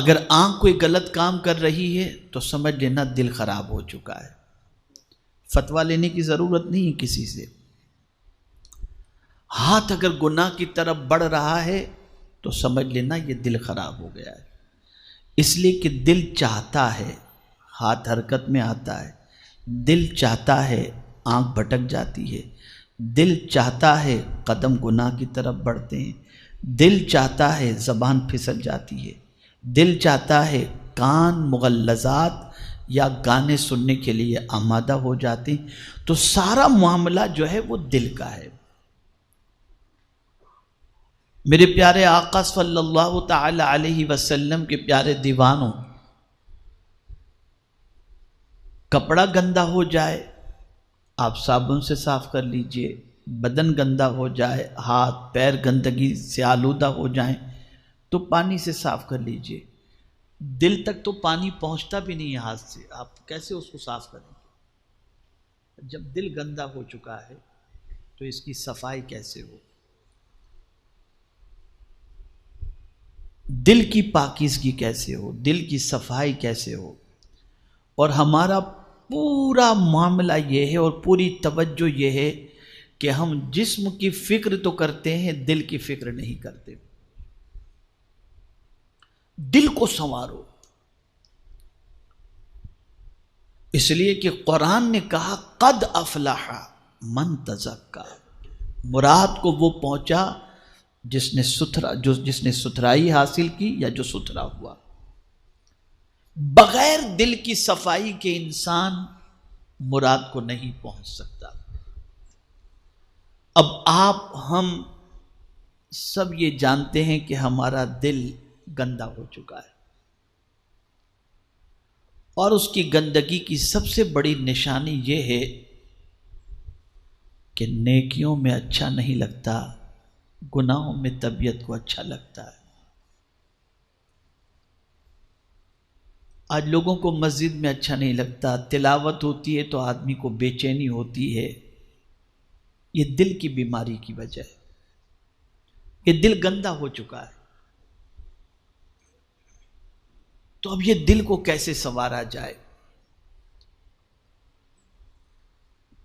اگر آنکھ کوئی غلط کام کر رہی ہے تو سمجھ لینا دل خراب ہو چکا ہے، فتویٰ لینے کی ضرورت نہیں کسی سے۔ ہاتھ اگر گناہ کی طرف بڑھ رہا ہے تو سمجھ لینا یہ دل خراب ہو گیا ہے، اس لیے کہ دل چاہتا ہے، ہاتھ حرکت میں آتا ہے، دل چاہتا ہے، آنکھ بھٹک جاتی ہے، دل چاہتا ہے، قدم گناہ کی طرف بڑھتے ہیں، دل چاہتا ہے، زبان پھسل جاتی ہے، دل چاہتا ہے، کان مغلظات یا گانے سننے کے لیے آمادہ ہو جاتے ہیں۔ تو سارا معاملہ جو ہے وہ دل کا ہے۔ میرے پیارے آقا صلی اللہ تعالی علیہ وسلم کے پیارے دیوانوں، کپڑا گندا ہو جائے آپ صابن سے صاف کر لیجئے، بدن گندا ہو جائے، ہاتھ پیر گندگی سے آلودہ ہو جائیں تو پانی سے صاف کر لیجئے۔ دل تک تو پانی پہنچتا بھی نہیں ہے ہاتھ سے، آپ کیسے اس کو صاف کریں گے؟ جب دل گندا ہو چکا ہے تو اس کی صفائی کیسے ہو؟ دل کی پاکیزگی کیسے ہو؟ دل کی صفائی کیسے ہو؟ اور ہمارا پورا معاملہ یہ ہے اور پوری توجہ یہ ہے کہ ہم جسم کی فکر تو کرتے ہیں، دل کی فکر نہیں کرتے۔ دل کو سنوارو، اس لیے کہ قرآن نے کہا قد افلح من تزکا، مراد کو وہ پہنچا جس نے ستھرائی حاصل کی یا جو ستھرا ہوا۔ بغیر دل کی صفائی کے انسان مراد کو نہیں پہنچ سکتا۔ اب آپ ہم سب یہ جانتے ہیں کہ ہمارا دل گندا ہو چکا ہے، اور اس کی گندگی کی سب سے بڑی نشانی یہ ہے کہ نیکیوں میں اچھا نہیں لگتا، گناہوں میں طبیعت کو اچھا لگتا ہے۔ آج لوگوں کو مسجد میں اچھا نہیں لگتا، تلاوت ہوتی ہے تو آدمی کو بے چینی ہوتی ہے، یہ دل کی بیماری کی وجہ ہے، یہ دل گندا ہو چکا ہے۔ تو اب یہ دل کو کیسے سنوارا جائے؟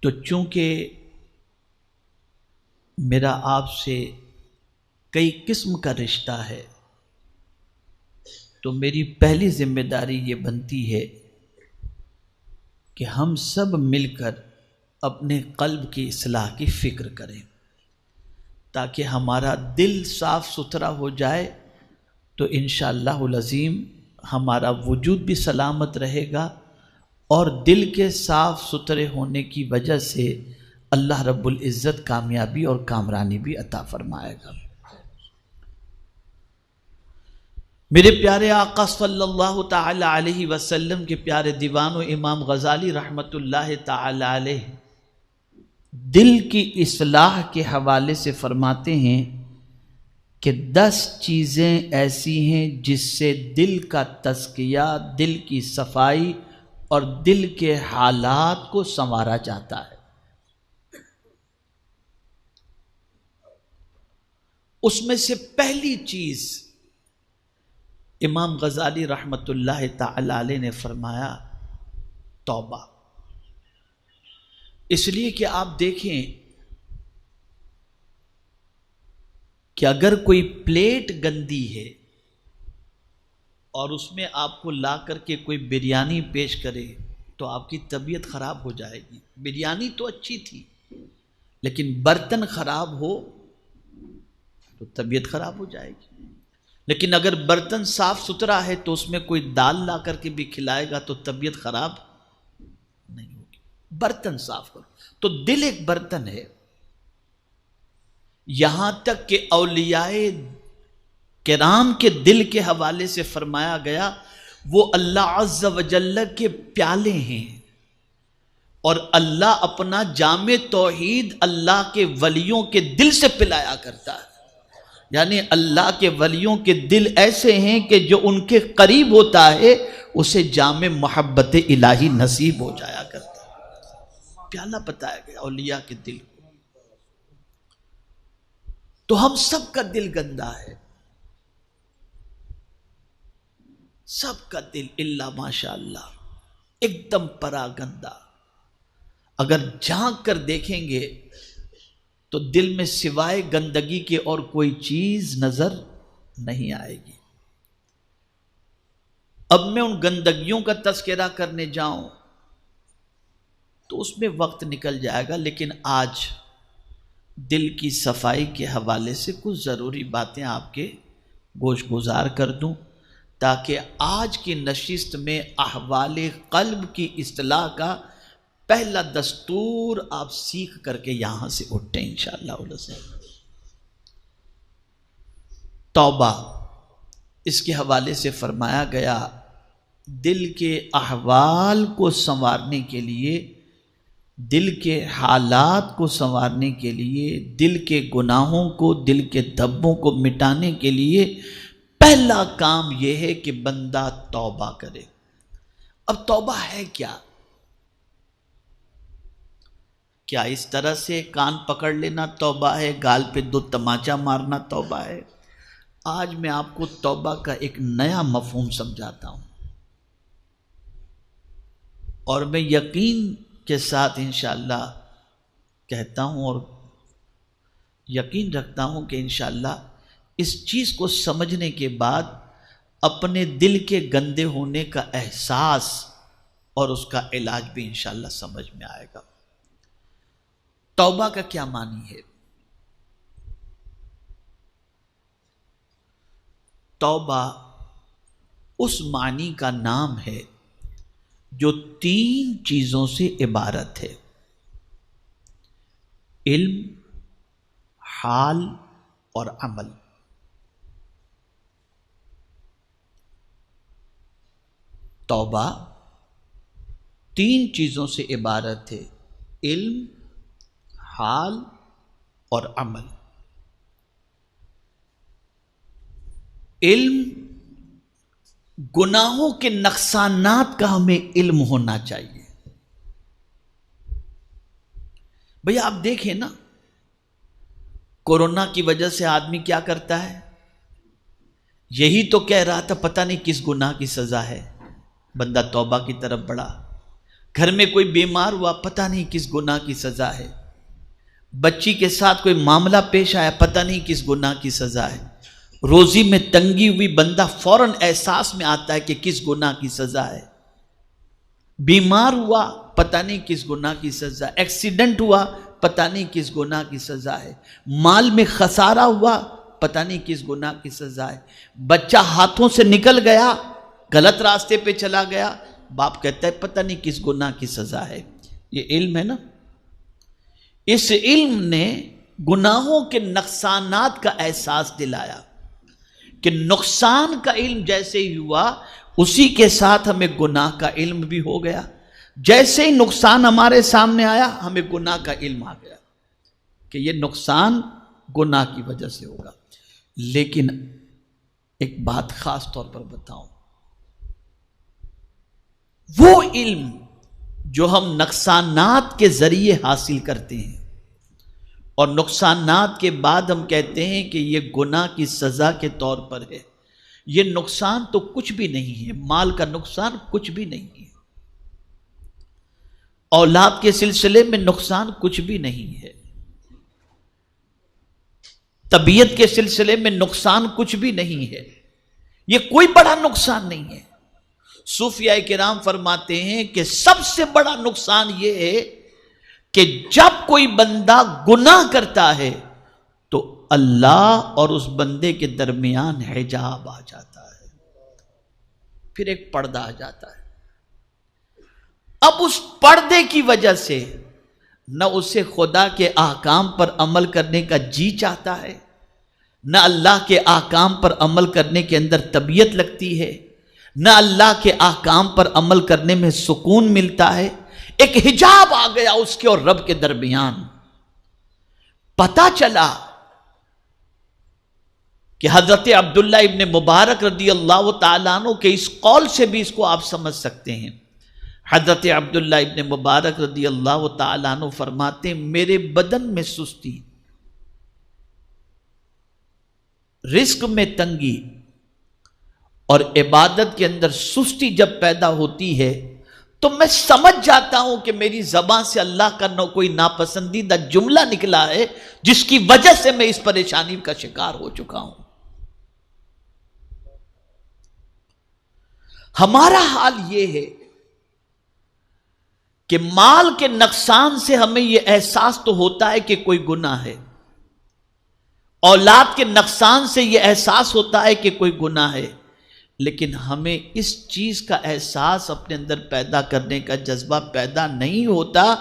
تو چونکہ میرا آپ سے کئی قسم کا رشتہ ہے تو میری پہلی ذمہ داری یہ بنتی ہے کہ ہم سب مل کر اپنے قلب کی اصلاح کی فکر کریں، تاکہ ہمارا دل صاف ستھرا ہو جائے تو انشاءاللہ العظیم ہمارا وجود بھی سلامت رہے گا، اور دل کے صاف ستھرے ہونے کی وجہ سے اللہ رب العزت کامیابی اور کامرانی بھی عطا فرمائے گا۔ میرے پیارے آقا صلی اللہ تعالی علیہ وسلم کے پیارے دیوانوں امام غزالی رحمت اللہ تعالی علیہ دل کی اصلاح کے حوالے سے فرماتے ہیں کہ 10 چیزیں ایسی ہیں جس سے دل کا تزکیہ، دل کی صفائی اور دل کے حالات کو سنوارا جاتا ہے۔ اس میں سے پہلی چیز امام غزالی رحمت اللہ تعالی علیہ نے فرمایا توبہ۔ اس لیے کہ آپ دیکھیں کہ اگر کوئی پلیٹ گندی ہے اور اس میں آپ کو لا کر کے کوئی بریانی پیش کرے تو آپ کی طبیعت خراب ہو جائے گی۔ بریانی تو اچھی تھی لیکن برتن خراب ہو تو طبیعت خراب ہو جائے گی، لیکن اگر برتن صاف ستھرا ہے تو اس میں کوئی دال لا کر کے بھی کھلائے گا تو طبیعت خراب نہیں ہوگی۔ برتن صاف کرو۔ تو دل ایک برتن ہے، یہاں تک کہ اولیاء کرام کے دل کے حوالے سے فرمایا گیا وہ اللہ عز و جل کے پیالے ہیں، اور اللہ اپنا جام توحید اللہ کے ولیوں کے دل سے پلایا کرتا ہے۔ یعنی اللہ کے ولیوں کے دل ایسے ہیں کہ جو ان کے قریب ہوتا ہے اسے جام محبت الہی نصیب ہو جایا کرتا ہے۔ پیالہ بتایا گیا اولیاء کے دل کو۔ تو ہم سب کا دل گندا ہے، سب کا دل الا ماشاء اللہ ایک دم پراگندہ. اگر جھانک کر دیکھیں گے تو دل میں سوائے گندگی کے اور کوئی چیز نظر نہیں آئے گی. اب میں ان گندگیوں کا تذکرہ کرنے جاؤں تو اس میں وقت نکل جائے گا، لیکن آج دل کی صفائی کے حوالے سے کچھ ضروری باتیں آپ کے گوش گزار کر دوں، تاکہ آج کی نشست میں احوال قلب کی اصلاح کا پہلا دستور آپ سیکھ کر کے یہاں سے اٹھیں انشاءاللہ. توبہ، اس کے حوالے سے فرمایا گیا دل کے احوال کو سنوارنے کے لیے، دل کے حالات کو سنوارنے کے لیے، دل کے گناہوں کو، دل کے دھبوں کو مٹانے کے لیے پہلا کام یہ ہے کہ بندہ توبہ کرے. اب توبہ ہے کیا؟ کیا اس طرح سے کان پکڑ لینا توبہ ہے، گال پہ 2 تماچا مارنا توبہ ہے؟ آج میں آپ کو توبہ کا ایک نیا مفہوم سمجھاتا ہوں، اور میں یقین کے ساتھ انشاءاللہ کہتا ہوں اور یقین رکھتا ہوں کہ انشاءاللہ اس چیز کو سمجھنے کے بعد اپنے دل کے گندے ہونے کا احساس اور اس کا علاج بھی انشاءاللہ سمجھ میں آئے گا. توبہ کا کیا معنی ہے؟ توبہ اس معنی کا نام ہے جو 3 چیزوں سے عبارت ہے: علم، حال اور عمل. توبہ 3 چیزوں سے عبارت ہے: علم، حال اور عمل. علم، گناہوں کے نقصانات کا ہمیں علم ہونا چاہیے. بھئی آپ دیکھیں نا، کورونا کی وجہ سے آدمی کیا کرتا ہے؟ یہی تو کہہ رہا تھا پتہ نہیں کس گناہ کی سزا ہے، بندہ توبہ کی طرف بڑھا. گھر میں کوئی بیمار ہوا، پتہ نہیں کس گناہ کی سزا ہے. بچی کے ساتھ کوئی معاملہ پیش آیا، پتہ نہیں کس گناہ کی سزا ہے. روزی میں تنگی ہوئی، بندہ فوراً احساس میں آتا ہے کہ کس گناہ کی سزا ہے. بیمار ہوا، پتہ نہیں کس گناہ کی سزا. ایکسیڈنٹ ہوا، پتہ نہیں کس گناہ کی سزا ہے. مال میں خسارہ ہوا، پتہ نہیں کس گناہ کی سزا ہے. بچہ ہاتھوں سے نکل گیا، غلط راستے پہ چلا گیا، باپ کہتا ہے پتہ نہیں کس گناہ کی سزا ہے. یہ علم ہے نا. اس علم نے گناہوں کے نقصانات کا احساس دلایا کہ نقصان کا علم جیسے ہی ہوا اسی کے ساتھ ہمیں گناہ کا علم بھی ہو گیا. جیسے ہی نقصان ہمارے سامنے آیا ہمیں گناہ کا علم آ گیا کہ یہ نقصان گناہ کی وجہ سے ہوگا. لیکن ایک بات خاص طور پر بتاؤں، وہ علم جو ہم نقصانات کے ذریعے حاصل کرتے ہیں اور نقصانات کے بعد ہم کہتے ہیں کہ یہ گناہ کی سزا کے طور پر ہے، یہ نقصان تو کچھ بھی نہیں ہے. مال کا نقصان کچھ بھی نہیں ہے، اولاد کے سلسلے میں نقصان کچھ بھی نہیں ہے، طبیعت کے سلسلے میں نقصان کچھ بھی نہیں ہے، یہ کوئی بڑا نقصان نہیں ہے. صوفیاء کرام فرماتے ہیں کہ سب سے بڑا نقصان یہ ہے کہ جب کوئی بندہ گناہ کرتا ہے تو اللہ اور اس بندے کے درمیان حجاب آ جاتا ہے، پھر ایک پردہ آ جاتا ہے. اب اس پردے کی وجہ سے نہ اسے خدا کے احکام پر عمل کرنے کا جی چاہتا ہے، نہ اللہ کے احکام پر عمل کرنے کے اندر طبیعت لگتی ہے، نہ اللہ کے احکام پر عمل کرنے میں سکون ملتا ہے. ایک حجاب آ گیا اس کے اور رب کے درمیان. پتا چلا کہ حضرت عبداللہ ابن مبارک رضی اللہ تعالیٰ عنہ کے اس قول سے بھی اس کو آپ سمجھ سکتے ہیں. حضرت عبداللہ ابن مبارک رضی اللہ تعالیٰ عنہ فرماتے ہیں میرے بدن میں سستی، رزق میں تنگی اور عبادت کے اندر سستی جب پیدا ہوتی ہے تو میں سمجھ جاتا ہوں کہ میری زبان سے اللہ کا کوئی ناپسندیدہ جملہ نکلا ہے جس کی وجہ سے میں اس پریشانی کا شکار ہو چکا ہوں۔ ہمارا حال یہ ہے کہ مال کے نقصان سے ہمیں یہ احساس تو ہوتا ہے کہ کوئی گناہ ہے، اولاد کے نقصان سے یہ احساس ہوتا ہے کہ کوئی گناہ ہے، لیکن ہمیں اس چیز کا احساس اپنے اندر پیدا کرنے کا جذبہ پیدا نہیں ہوتا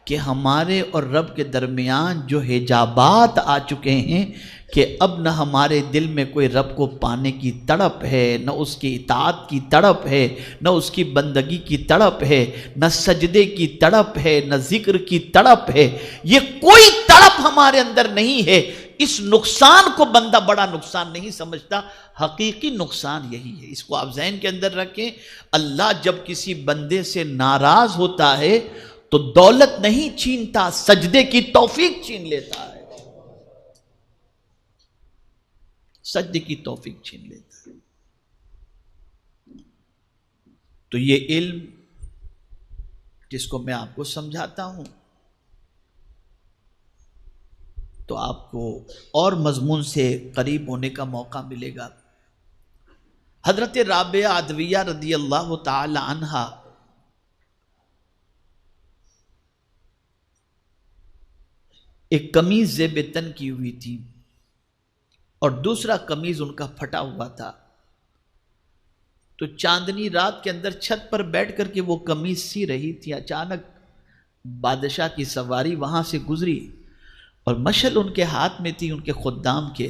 کہ ہمارے اور رب کے درمیان جو حجابات آ چکے ہیں کہ اب نہ ہمارے دل میں کوئی رب کو پانے کی تڑپ ہے، نہ اس کی اطاعت کی تڑپ ہے، نہ اس کی بندگی کی تڑپ ہے، نہ سجدے کی تڑپ ہے، نہ ذکر کی تڑپ ہے، یہ کوئی تڑپ ہمارے اندر نہیں ہے۔ اس نقصان کو بندہ بڑا نقصان نہیں سمجھتا، حقیقی نقصان یہی ہے۔ اس کو آپ ذہن کے اندر رکھیں، اللہ جب کسی بندے سے ناراض ہوتا ہے تو دولت نہیں چھینتا، سجدے کی توفیق چھین لیتا ہے، سجدے کی توفیق چھین لیتا ہے۔ تو یہ علم جس کو میں آپ کو سمجھاتا ہوں تو آپ کو اور مضمون سے قریب ہونے کا موقع ملے گا۔ حضرت رابعہ عدویہ رضی اللہ تعالی عنہا ایک قمیض زیب تن کی ہوئی تھی اور دوسرا قمیض ان کا پھٹا ہوا تھا، تو چاندنی رات کے اندر چھت پر بیٹھ کر کے وہ قمیض سی رہی تھی، اچانک بادشاہ کی سواری وہاں سے گزری اور مشعل ان کے ہاتھ میں تھی، ان کے خدام کے،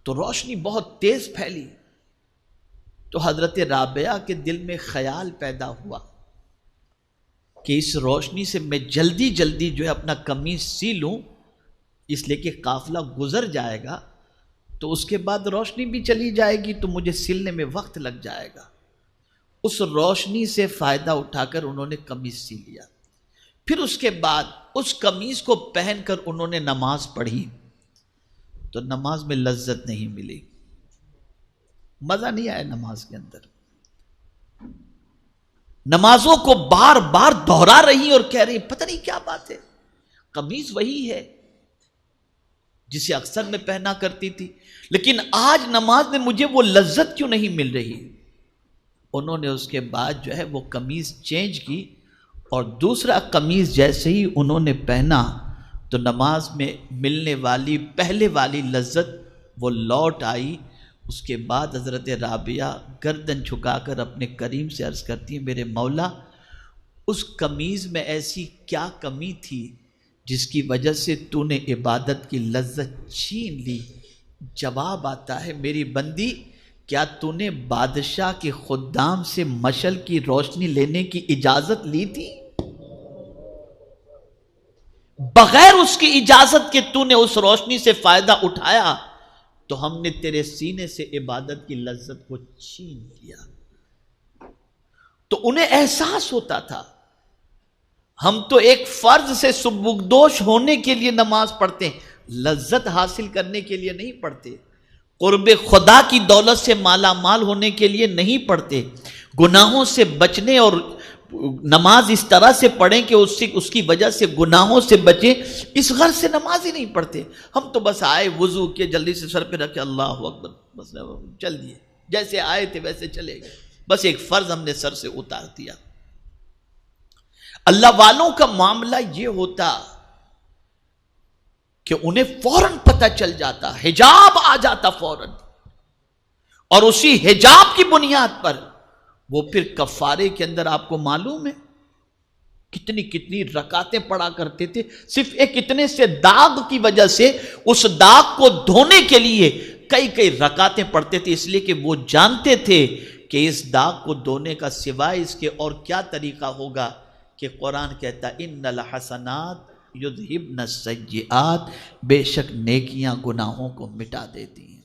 تو روشنی بہت تیز پھیلی، تو حضرت رابعہ کے دل میں خیال پیدا ہوا کہ اس روشنی سے میں جلدی جلدی جو ہے اپنا قمیض سی لوں، اس لیے کہ قافلہ گزر جائے گا تو اس کے بعد روشنی بھی چلی جائے گی تو مجھے سلنے میں وقت لگ جائے گا۔ اس روشنی سے فائدہ اٹھا کر انہوں نے قمیض سی لیا، پھر اس کے بعد اس قمیض کو پہن کر انہوں نے نماز پڑھی تو نماز میں لذت نہیں ملی، مزہ نہیں آیا نماز کے اندر۔ نمازوں کو بار بار دہرا رہی اور کہہ رہی پتہ نہیں کیا بات ہے، قمیض وہی ہے جسے اکثر میں پہنا کرتی تھی، لیکن آج نماز میں مجھے وہ لذت کیوں نہیں مل رہی۔ انہوں نے اس کے بعد جو ہے وہ قمیض چینج کی اور دوسرا قمیض جیسے ہی انہوں نے پہنا تو نماز میں ملنے والی پہلے والی لذت وہ لوٹ آئی۔ اس کے بعد حضرت رابعہ گردن جھکا کر اپنے کریم سے عرض کرتی ہیں، میرے مولا اس قمیض میں ایسی کیا کمی تھی جس کی وجہ سے تو نے عبادت کی لذت چھین لی؟ جواب آتا ہے، میری بندی کیا تو نے بادشاہ کے خدام سے مشعل کی روشنی لینے کی اجازت لی تھی؟ بغیر اس کی اجازت کے تو نے اس روشنی سے فائدہ اٹھایا تو ہم نے تیرے سینے سے عبادت کی لذت کو چھین لیا۔ تو انہیں احساس ہوتا تھا ہم تو ایک فرض سے سبکدوش ہونے کے لیے نماز پڑھتے ہیں، لذت حاصل کرنے کے لیے نہیں پڑھتے، قرب خدا کی دولت سے مالا مال ہونے کے لیے نہیں پڑھتے، گناہوں سے بچنے اور نماز اس طرح سے پڑھیں کہ اس کی وجہ سے گناہوں سے بچیں، اس غرض سے نماز ہی نہیں پڑھتے۔ ہم تو بس آئے، وضو کیے، جلدی سے سر پہ رکھے، اللہ اکبر، بس چل دیے، جیسے آئے تھے ویسے چلے گئے، بس ایک فرض ہم نے سر سے اتار دیا۔ اللہ والوں کا معاملہ یہ ہوتا کہ انہیں فوراً پتہ چل جاتا، حجاب آ جاتا فوراً، اور اسی حجاب کی بنیاد پر وہ پھر کفارے کے اندر آپ کو معلوم ہے کتنی کتنی رکعتیں پڑھا کرتے تھے، صرف ایک اتنے سے داغ کی وجہ سے اس داغ کو دھونے کے لیے کئی کئی رکعتیں پڑھتے تھے، اس لیے کہ وہ جانتے تھے کہ اس داغ کو دھونے کا سوائے اس کے اور کیا طریقہ ہوگا، کہ قرآن کہتا ان الحسنات یذہبن السیئات، بے شک نیکیاں گناہوں کو مٹا دیتی ہیں۔